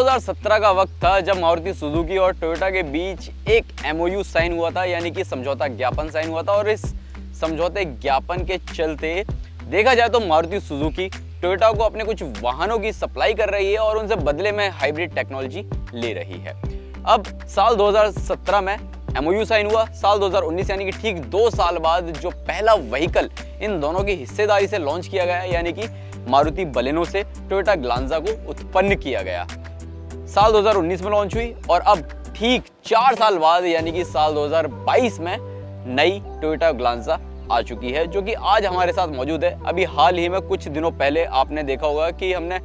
2017 का वक्त था जब मारुति सुजुकी और टोयोटा के बीच एक MOU साइन हुआ था, यानी कि समझौता ज्ञापन साइन हुआ था। और इस समझौते ज्ञापन के चलते देखा जाए तो मारुति सुजुकी टोयोटा को अपने कुछ वाहनों की सप्लाई कर रही है और उनसे बदले में हाइब्रिड टेक्नोलॉजी ले रही है। अब साल 2017 में MOU साइन हुआ। साल 2019 यानी कि ठीक 2 साल बाद जो पहला व्हीकल इन दोनों की हिस्सेदारी से लॉन्च किया गया, यानी कि मारुति बलेनो से टोयोटा ग्लांजा को उत्पन्न किया गया, साल 2019 में लॉन्च हुई। और अब ठीक 4 साल बाद यानी कि साल 2022 में नई टोयोटा ग्लांजा आ चुकी है, जो कि आज हमारे साथ मौजूद है। अभी हाल ही में कुछ दिनों पहले आपने देखा होगा कि हमने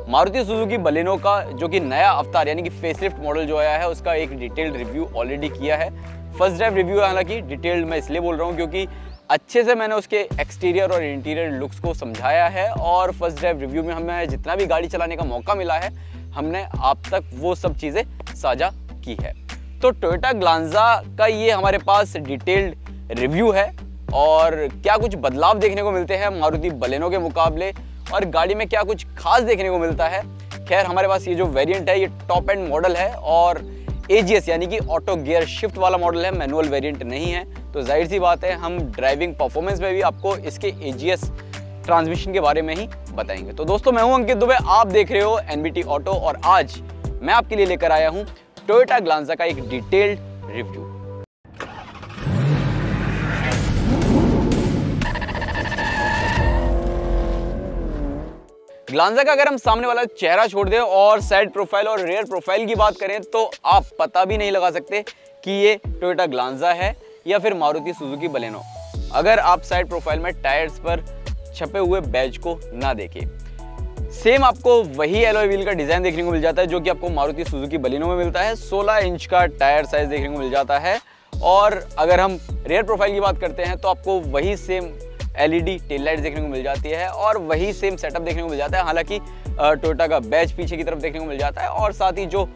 मारुति सुजुकी बलेनो का जो कि नया अवतार यानी कि फेसलिफ्ट मॉडल जो आया है उसका एक डिटेल्ड रिव्यू ऑलरेडी किया है। फर्स्ट ड्राइव रिव्यू है, हालांकि डिटेल्ड मैं इसलिए बोल रहा हूँ क्योंकि अच्छे से मैंने उसके एक्सटीरियर और इंटीरियर लुक्स को समझाया है। और फर्स्ट ड्राइव रिव्यू में हमें जितना भी गाड़ी चलाने का मौका मिला है हमने आप तक वो सब चीज़ें साझा की है। तो टोयोटा ग्लांजा का ये हमारे पास डिटेल्ड रिव्यू है और क्या कुछ बदलाव देखने को मिलते हैं मारुति बलेनो के मुकाबले और गाड़ी में क्या कुछ खास देखने को मिलता है। खैर, हमारे पास ये जो वेरिएंट है ये टॉप एंड मॉडल है और AGS यानी कि ऑटो गियर शिफ्ट वाला मॉडल है, मैनुअल वेरिएंट नहीं है। तो जाहिर सी बात है हम ड्राइविंग परफॉर्मेंस में भी आपको इसके AGS ट्रांसमिशन के बारे में ही बताएंगे। तो दोस्तों, मैं हूं अंकित दुबे, आप देख रहे हो NBT ऑटो और आज मैं आपके लिए लेकर आया हूं टोयोटा ग्लांजा का एक डिटेल्ड रिव्यू। ग्लांजा का अगर हम सामने वाला चेहरा छोड़ दें और साइड प्रोफाइल और रियर प्रोफाइल की बात करें तो आप पता भी नहीं लगा सकते कि ये टोयोटा ग्लांजा है या फिर मारुति सुजुकी बलेनो, अगर आप साइड प्रोफाइल में टायर्स पर छपे हुए बैज को ना देखें। सेम आपको वही एलॉय व्हील का डिजाइन देखने को मिल जाता है जो कि आपको मारुति सुजुकी बलेनो में मिलता है। 16 इंच का टायर साइज देखने को मिल जाता है। और अगर हम रियर प्रोफाइल की बात करते हैं तो आपको वही सेम LED टेल लाइट देखने को मिल जाती है और वही सेम सेटअप देखने को मिल जाता है। हालांकि टोयोटा का बैज पीछे की तरफ देखने को मिल जाता है और साथ ही जो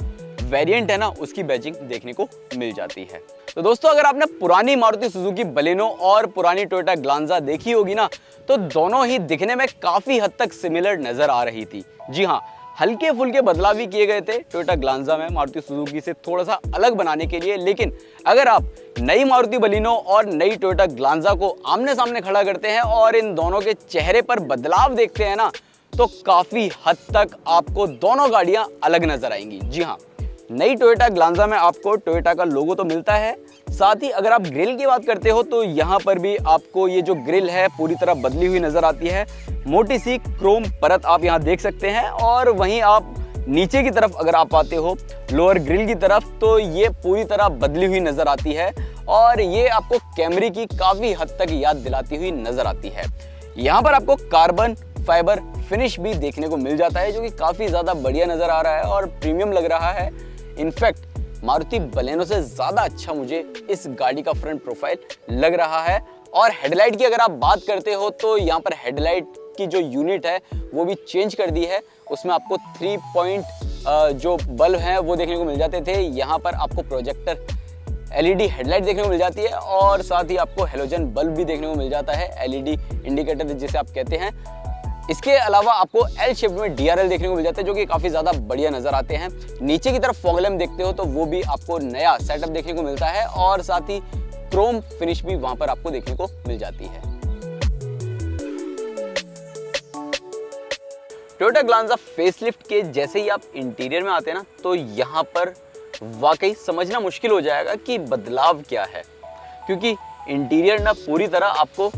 वेरिएंट है ना उसकी बैजिंग देखने को मिल जाती है। तो दोस्तों, अगर आपने पुरानी मारुति सुजुकी बलेनो और पुरानी टोयोटा ग्लांजा देखी होगी ना तो दोनों ही दिखने में काफी हद तक सिमिलर नजर आ रही थी। जी हाँ, हल्के फुल्के बदलाव भी किए गए थे टोयोटा ग्लांजा में मारुति सुजुकी से थोड़ा सा अलग बनाने के लिए। लेकिन अगर आप नई मारुति बलेनो और नई टोयोटा ग्लांजा को आमने सामने खड़ा करते हैं और इन दोनों के चेहरे पर बदलाव देखते हैं ना तो काफी हद तक आपको दोनों गाड़ियां अलग नजर आएंगी। जी हाँ, नई टोयोटा ग्लांजा में आपको टोयोटा का लोगो तो मिलता है, साथ ही अगर आप ग्रिल की बात करते हो तो यहाँ पर भी आपको ये जो ग्रिल है पूरी तरह बदली हुई नजर आती है। मोटी सी क्रोम परत आप यहाँ देख सकते हैं और वहीं आप नीचे की तरफ अगर आप आते हो लोअर ग्रिल की तरफ तो ये पूरी तरह बदली हुई नजर आती है और ये आपको कैमरी की काफी हद तक याद दिलाती हुई नजर आती है। यहाँ पर आपको कार्बन फाइबर फिनिश भी देखने को मिल जाता है जो कि काफी ज्यादा बढ़िया नजर आ रहा है और प्रीमियम लग रहा है। इनफैक्ट मारुति बलेनो से ज्यादा अच्छा मुझे इस गाड़ी का फ्रंट प्रोफाइल लग रहा है। और हेडलाइट की अगर आप बात करते हो तो यहाँ पर हेडलाइट की जो यूनिट है वो भी चेंज कर दी है। उसमें आपको 3 पॉइंट जो बल्ब हैं वो देखने को मिल जाते थे, यहाँ पर आपको प्रोजेक्टर LED हेडलाइट देखने को मिल जाती है और साथ ही आपको हेलोजन बल्ब भी देखने को मिल जाता है, LED इंडिकेटर जिसे आप कहते हैं। इसके अलावा आपको L शेप में DRL देखने को मिल जाता है जो कि काफी ज्यादा बढ़िया नजर आते हैं। नीचे की तरफ फॉग लैम्प देखते हो तो वो भी आपको नया सेटअप देखने को मिलता है और साथ ही क्रोम फिनिश भी वहां पर आपको देखने को मिल जाती है। टोयोटा ग्लांजा फेसलिफ्ट के जैसे ही आप इंटीरियर में आते हैं ना तो यहाँ पर वाकई समझना मुश्किल हो जाएगा कि बदलाव क्या है, क्योंकि इंटीरियर ना पूरी तरह आपको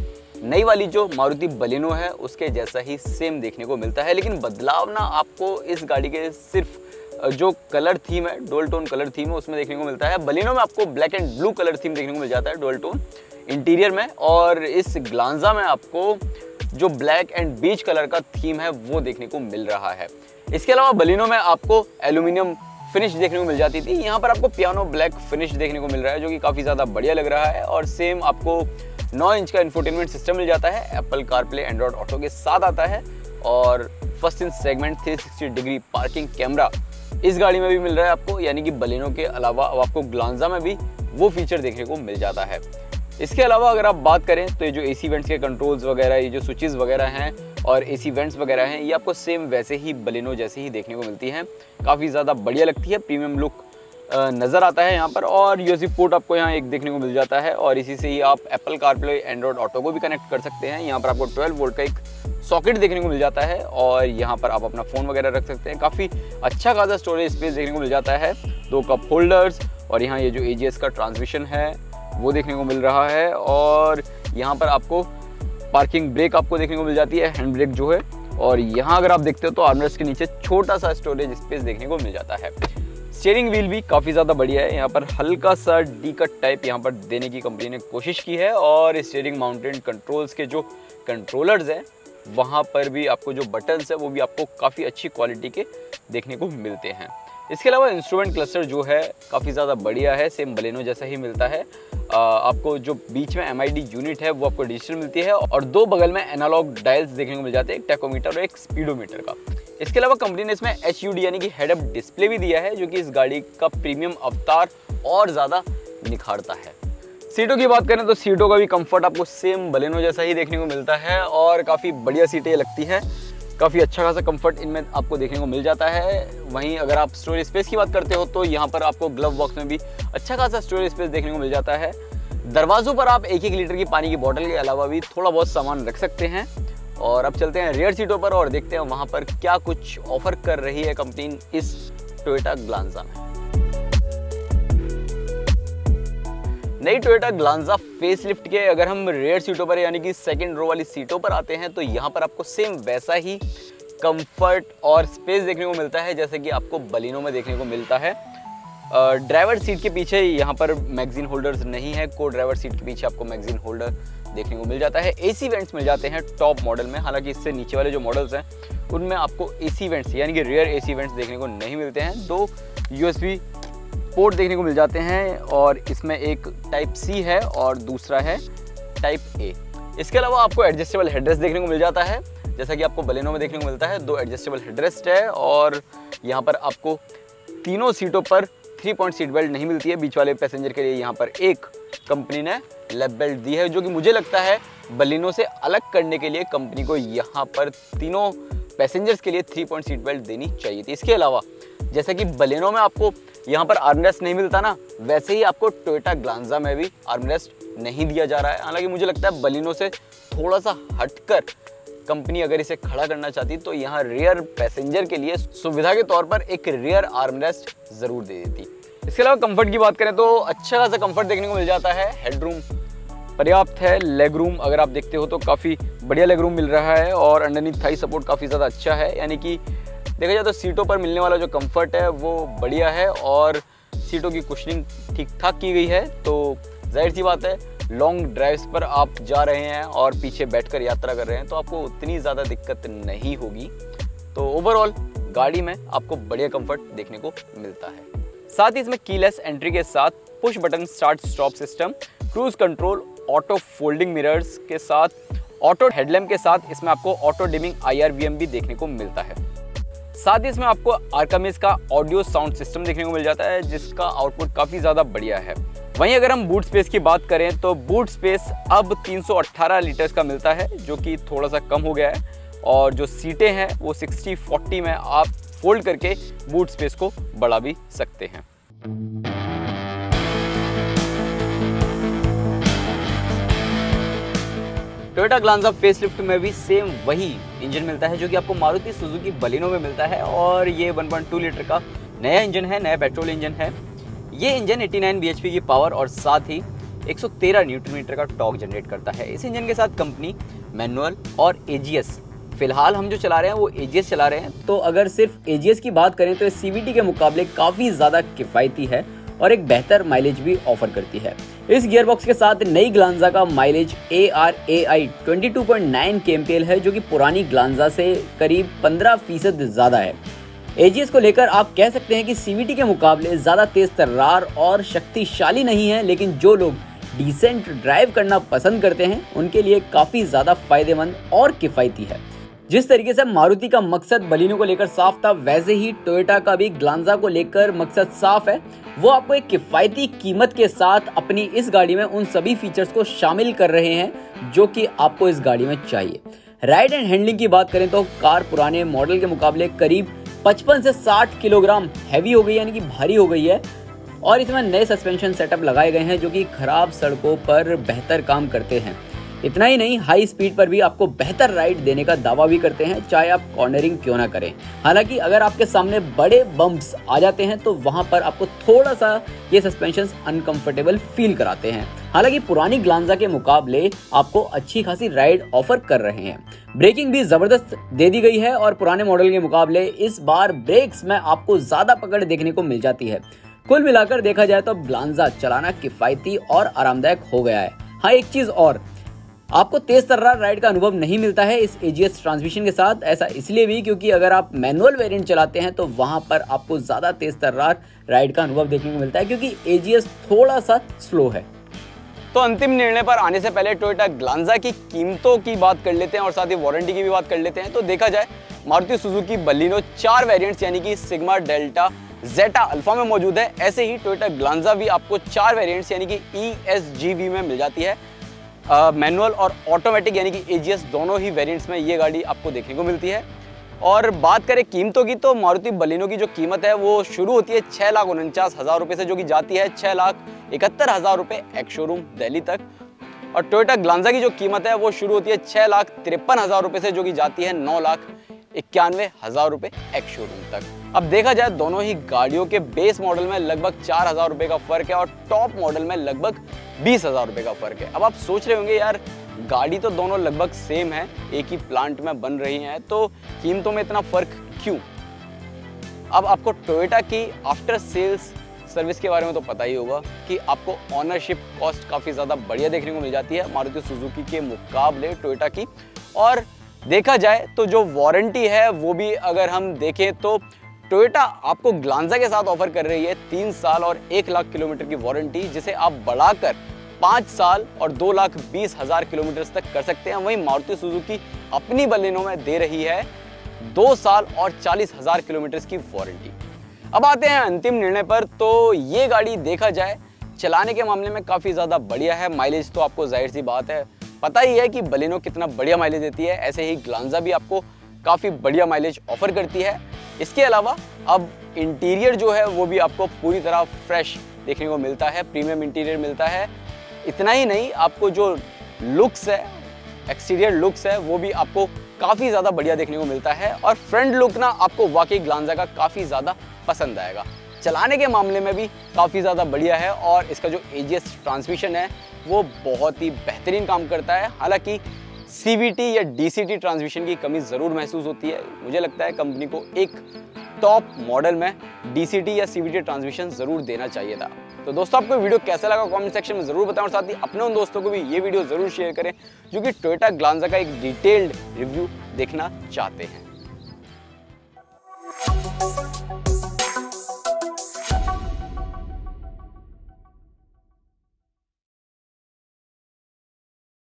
नई वाली जो मारुति बलेनो है उसके जैसा ही सेम देखने को मिलता है। लेकिन बदलाव ना आपको इस गाड़ी के सिर्फ जो कलर थीम है, डुअल टोन कलर थीम है उसमें देखने को मिलता है। बलेनो में आपको black and blue colour theme देखने को मिल जाता है डुअल टोन इंटीरियर में, और इस ग्लांजा में आपको जो ब्लैक एंड बीच कलर का थीम है वो देखने को मिल रहा है। इसके अलावा बलेनो में आपको एल्यूमिनियम फिनिश देखने को मिल जाती थी, यहाँ पर आपको पियानो ब्लैक फिनिश देखने को मिल रहा है जो कि काफ़ी ज़्यादा बढ़िया लग रहा है। और सेम आपको 9 इंच का इंफोटेनमेंट सिस्टम मिल जाता है, एप्पल कारप्ले एंड्रॉइड ऑटो के साथ आता है। और first in segment 360 degree parking camera इस गाड़ी में भी मिल रहा है आपको, यानी कि बलेनो के अलावा अब आपको ग्लांजा में भी वो फीचर देखने को मिल जाता है। इसके अलावा अगर आप बात करें तो ये जो एसी वेंट्स के कंट्रोल्स वगैरह, ये जो स्विचेस वगैरह हैं और एसी वेंट्स वगैरह हैं, ये आपको सेम वैसे ही बलेनो जैसे ही देखने को मिलती हैं। काफ़ी ज़्यादा बढ़िया लगती है, प्रीमियम लुक नज़र आता है यहाँ पर। और यूएसबी पोर्ट आपको यहाँ एक देखने को मिल जाता है और इसी से ही आप एप्पल कारप्ले, एंड्रॉयड ऑटो को भी कनेक्ट कर सकते हैं। यहाँ पर आपको 12 वोल्ट का एक सॉकेट देखने को मिल जाता है और यहाँ पर आप अपना फ़ोन वगैरह रख सकते हैं। काफ़ी अच्छा खासा स्टोरेज स्पेस देखने को मिल जाता है। 2 कप होल्डर्स और यहाँ ये जो AGS का ट्रांसमिशन है वो देखने को मिल रहा है। और यहाँ पर आपको पार्किंग ब्रेक आपको देखने को मिल जाती है, हैंड ब्रेक जो है। और यहाँ अगर आप देखते हो तो आर्मरेस्ट के नीचे छोटा सा स्टोरेज स्पेस देखने को मिल जाता है। स्टीयरिंग व्हील भी काफ़ी ज़्यादा बढ़िया है। यहाँ पर हल्का सा डी कट टाइप यहाँ पर देने की कंपनी ने कोशिश की है और स्टीयरिंग माउंटेड कंट्रोल्स के जो कंट्रोलर्स हैं वहाँ पर भी आपको जो बटन्स है वो भी आपको काफ़ी अच्छी क्वालिटी के देखने को मिलते हैं। इसके अलावा इंस्ट्रूमेंट क्लस्टर जो है काफ़ी ज़्यादा बढ़िया है, सेम बलेनो जैसा ही मिलता है। आपको जो बीच में MID यूनिट है वो आपको डिजिटल मिलती है और 2 बगल में एनालॉग डायल्स देखने को मिल जाते हैं, एक टैकोमीटर और एक स्पीडोमीटर का। इसके अलावा कंपनी ने इसमें HUD यानी कि हेड अप डिस्प्ले भी दिया है, जो कि इस गाड़ी का प्रीमियम अवतार और ज़्यादा निखारता है। सीटों की बात करें तो सीटों का भी कंफर्ट आपको सेम बलेनो जैसा ही देखने को मिलता है और काफ़ी बढ़िया सीटें लगती हैं। काफ़ी अच्छा खासा कंफर्ट इनमें आपको देखने को मिल जाता है। वहीं अगर आप स्टोरेज स्पेस की बात करते हो तो यहाँ पर आपको ग्लव बॉक्स में भी अच्छा खासा स्टोरेज स्पेस देखने को मिल जाता है। दरवाज़ों पर आप 1-1 लीटर की पानी की बोतल के अलावा भी थोड़ा बहुत सामान रख सकते हैं। और अब चलते हैं रियर सीटों पर और देखते हैं वहाँ पर क्या कुछ ऑफर कर रही है कंपनी इस टोयोटा ग्लांजा में। नई टोयोटा ग्लांजा फेसलिफ्ट के अगर हम रियर सीटों पर यानी कि सेकंड रो वाली सीटों पर आते हैं तो यहाँ पर आपको सेम वैसा ही कंफर्ट और स्पेस देखने को मिलता है जैसे कि आपको बलिनो में देखने को मिलता है। ड्राइवर सीट के पीछे यहाँ पर मैगजीन होल्डर्स नहीं है, को ड्राइवर सीट के पीछे आपको मैगजीन होल्डर देखने को मिल जाता है। AC वेंट्स मिल जाते हैं टॉप मॉडल में, हालांकि इससे नीचे वाले जो मॉडल्स हैं उनमें आपको AC वेंट्स यानी कि रियर AC वेंट्स देखने को नहीं मिलते हैं। 2 USB पोर्ट देखने को मिल जाते हैं और इसमें एक टाइप C है और दूसरा है टाइप A। इसके अलावा आपको एडजस्टेबल हेडरेस्ट देखने को मिल जाता है जैसा कि आपको बलेनो में देखने को मिलता है। 2 एडजस्टेबल हेडरेस्ट है और यहाँ पर आपको तीनों सीटों पर 3 पॉइंट सीट बेल्ट नहीं मिलती है। बीच वाले पैसेंजर के लिए यहाँ पर एक कंपनी ने लैप बेल्ट दी है, जो कि मुझे लगता है बलिनो से अलग करने के लिए कंपनी को यहाँ पर तीनों पैसेंजर्स के लिए 3 पॉइंट सीट बेल्ट देनी चाहिए थी। इसके अलावा जैसा कि बलेनो में आपको यहाँ पर आर्मरेस्ट नहीं मिलता ना, वैसे ही आपको टोयोटा ग्लांजा में भी आर्मरेस्ट नहीं दिया जा रहा है। हालांकि मुझे लगता है बलिनो से थोड़ा सा हटकर कंपनी अगर इसे खड़ा करना चाहती तो यहाँ रियर पैसेंजर के लिए सुविधा के तौर पर एक रियर आर्मरेस्ट जरूर दे देती। इसके अलावा कंफर्ट की बात करें तो अच्छा खासा कंफर्ट देखने को मिल जाता है। हेडरूम पर्याप्त है, लेग रूम अगर आप देखते हो तो काफ़ी बढ़िया लेग रूम मिल रहा है और अंडरनीथ थाई सपोर्ट काफ़ी ज़्यादा अच्छा है। यानी कि देखा जाए तो सीटों पर मिलने वाला जो कंफर्ट है वो बढ़िया है और सीटों की कुशनिंग ठीक ठाक की गई है। तो जाहिर सी बात है लॉन्ग ड्राइव्स पर आप जा रहे हैं और पीछे बैठकर यात्रा कर रहे हैं तो आपको उतनी ज़्यादा दिक्कत नहीं होगी। तो ओवरऑल गाड़ी में आपको बढ़िया कंफर्ट देखने को मिलता है। साथ ही इसमें कीलेस एंट्री के साथ push button start stop system, cruise control, auto folding mirrors के साथ, ऑटो हेडलैम्प के साथ इसमें आपको ऑटो डिमिंग IRVM भी देखने को मिलता है। साथ ही इसमें आपको आर्कामिस का ऑडियो साउंड सिस्टम देखने को मिल जाता है जिसका आउटपुट काफ़ी ज़्यादा बढ़िया है। वहीं अगर हम बूट स्पेस की बात करें तो बूट स्पेस अब 318 लीटर्स का मिलता है, जो कि थोड़ा सा कम हो गया है। और जो सीटें हैं वो 60-40 में आप फोल्ड करके बूट स्पेस को बढ़ा भी सकते हैं। टोयोटा ग्लांजा फेसलिफ्ट में भी सेम वही इंजन मिलता है जो कि आपको मारुति सुजुकी बलिनो में मिलता है और ये 1.2 लीटर का नया इंजन है, नया पेट्रोल इंजन है। ये इंजन 89 bhp की पावर और साथ ही 113 न्यूटन मीटर का टॉर्क जनरेट करता है। इस इंजन के साथ कंपनी मैनुअल और AGS, फिलहाल हम जो चला रहे हैं वो AGS चला रहे हैं। तो अगर सिर्फ AGS की बात करें तो ये CVT के मुकाबले काफ़ी ज़्यादा किफ़ायती है और एक बेहतर माइलेज भी ऑफर करती है। इस गियरबॉक्स के साथ नई ग्लांजा का माइलेज ARAI 22.9 kmpl है, जो कि पुरानी ग्लांजा से करीब 15% ज़्यादा है। AGS को लेकर आप कह सकते हैं कि CVT के मुकाबले ज़्यादा तेज तर्रार और शक्तिशाली नहीं है, लेकिन जो लोग डिसेंट ड्राइव करना पसंद करते हैं उनके लिए काफ़ी ज़्यादा फायदेमंद और किफ़ायती है। जिस तरीके से मारुति का मकसद बलिनो को लेकर साफ था, वैसे ही टोयोटा का भी ग्लांजा को लेकर मकसद साफ है। वो आपको एक किफायती कीमत के साथ अपनी इस गाड़ी में उन सभी फीचर्स को शामिल कर रहे हैं जो कि आपको इस गाड़ी में चाहिए। राइड एंड हैंडलिंग की बात करें तो कार पुराने मॉडल के मुकाबले करीब 55 से 60 किलोग्राम हैवी हो गई है, यानी कि भारी हो गई है। और इसमें नए सस्पेंशन सेटअप लगाए गए हैं जो कि खराब सड़कों पर बेहतर काम करते हैं। इतना ही नहीं, हाई स्पीड पर भी आपको बेहतर राइड देने का दावा भी करते हैं, चाहे आप कॉर्नरिंग क्यों ना करें। हालांकि अगर आपके सामने बड़े बम्प्स आ जाते हैं तो वहां पर आपको थोड़ा सा ये सस्पेंशन अनकंफर्टेबल फील कराते हैं। हालांकि पुरानी ग्लांजा के मुकाबले आपको अच्छी खासी राइड ऑफर कर रहे हैं। ब्रेकिंग भी जबरदस्त दे दी गई है और पुराने मॉडल के मुकाबले इस बार ब्रेक्स में आपको ज्यादा पकड़ देखने को मिल जाती है। कुल मिलाकर देखा जाए तो ग्लांजा चलाना किफायती और आरामदायक हो गया है। हाँ, एक चीज और, आपको तेज तर्रार राइड का अनुभव नहीं मिलता है इस AGS ट्रांसमिशन के साथ। ऐसा इसलिए भी क्योंकि अगर आप मैनुअल वेरिएंट चलाते हैं तो वहां पर आपको ज्यादा तेज तर्रार राइड का अनुभव देखने को मिलता है, क्योंकि AGS थोड़ा सा स्लो है। तो अंतिम निर्णय पर आने से पहले टोयोटा ग्लांजा की कीमतों की बात कर लेते हैं और साथ ही वारंटी की भी बात कर लेते हैं। तो देखा जाए, मारुति सुजुकी बलिनो 4 वेरिएंट्स यानी कि सिग्मा, डेल्टा, जेटा, अल्फा में मौजूद है। ऐसे ही टोयोटा ग्लांजा भी आपको 4 वेरिएंट्स यानी कि ESGV में मिल जाती है। मैनुअल और ऑटोमेटिक यानी कि AGS दोनों ही वेरिएंट्स में ये गाड़ी आपको देखने को मिलती है। और बात करें कीमतों की तो मारुति बलिनो की जो कीमत है वो शुरू होती है 6,49,000 रुपये से, जो कि जाती है 6,71,000 रुपये एक्स शोरूम दिल्ली तक। और टोयोटा ग्लांजा की जो कीमत है वो शुरू होती है 6,53,000 रुपये से, जो कि जाती है 9,91,000 रुपये एक्स शोरूम तक। अब देखा जाए, दोनों ही गाड़ियों के बेस मॉडल में लगभग 4,000 रुपये का फर्क है और टॉप मॉडल में लगभग 20,000 रुपये का फर्क है। अब आप सोच रहे होंगे, यार गाड़ी तो दोनों लगभग सेम है, एक ही प्लांट में बन रही हैं, तो कीमतों में इतना फर्क क्यों? अब आपको टोयोटा की आफ्टर सेल्स सर्विस के बारे में तो पता ही होगा कि आपको ऑनरशिप कॉस्ट काफ़ी ज़्यादा बढ़िया देखने को मिल जाती है मारुति सुजुकी के मुकाबले टोयोटा की। और देखा जाए तो जो वारंटी है वो भी अगर हम देखें तो टोयोटा आपको ग्लांजा के साथ ऑफर कर रही है 3 साल और 1 लाख किलोमीटर की वारंटी, जिसे आप बढ़ाकर 5 साल और 2,20,000 किलोमीटर तक कर सकते हैं। वहीं मारुति सुजुकी अपनी बलिनो में दे रही है 2 साल और 40,000 किलोमीटर की वारंटी। अब आते हैं अंतिम निर्णय पर। तो ये गाड़ी देखा जाए चलाने के मामले में काफ़ी ज़्यादा बढ़िया है। माइलेज तो आपको जाहिर सी बात है पता ही है कि बलिनो कितना बढ़िया माइलेज देती है, ऐसे ही ग्लांजा भी आपको काफ़ी बढ़िया माइलेज ऑफर करती है। इसके अलावा अब इंटीरियर जो है वो भी आपको पूरी तरह फ्रेश देखने को मिलता है, प्रीमियम इंटीरियर मिलता है। इतना ही नहीं, आपको जो लुक्स है, एक्सटीरियर लुक्स है, वो भी आपको काफ़ी ज़्यादा बढ़िया देखने को मिलता है। और फ्रंट लुक ना आपको वाकई ग्लांजा का काफ़ी ज़्यादा पसंद आएगा। चलाने के मामले में भी काफ़ी ज़्यादा बढ़िया है और इसका जो AGS ट्रांसमिशन है वो बहुत ही बेहतरीन काम करता है। हालांकि CVT या DCT ट्रांसमिशन की कमी ज़रूर महसूस होती है। मुझे लगता है कंपनी को एक टॉप मॉडल में DCT या CVT ट्रांसमिशन ज़रूर देना चाहिए था। तो दोस्तों, आपको वीडियो कैसा लगा कमेंट सेक्शन में ज़रूर बताएं और साथ ही अपने उन दोस्तों को भी ये वीडियो ज़रूर शेयर करें जो कि टोयोटा ग्लांजा का एक डिटेल्ड रिव्यू देखना चाहते हैं।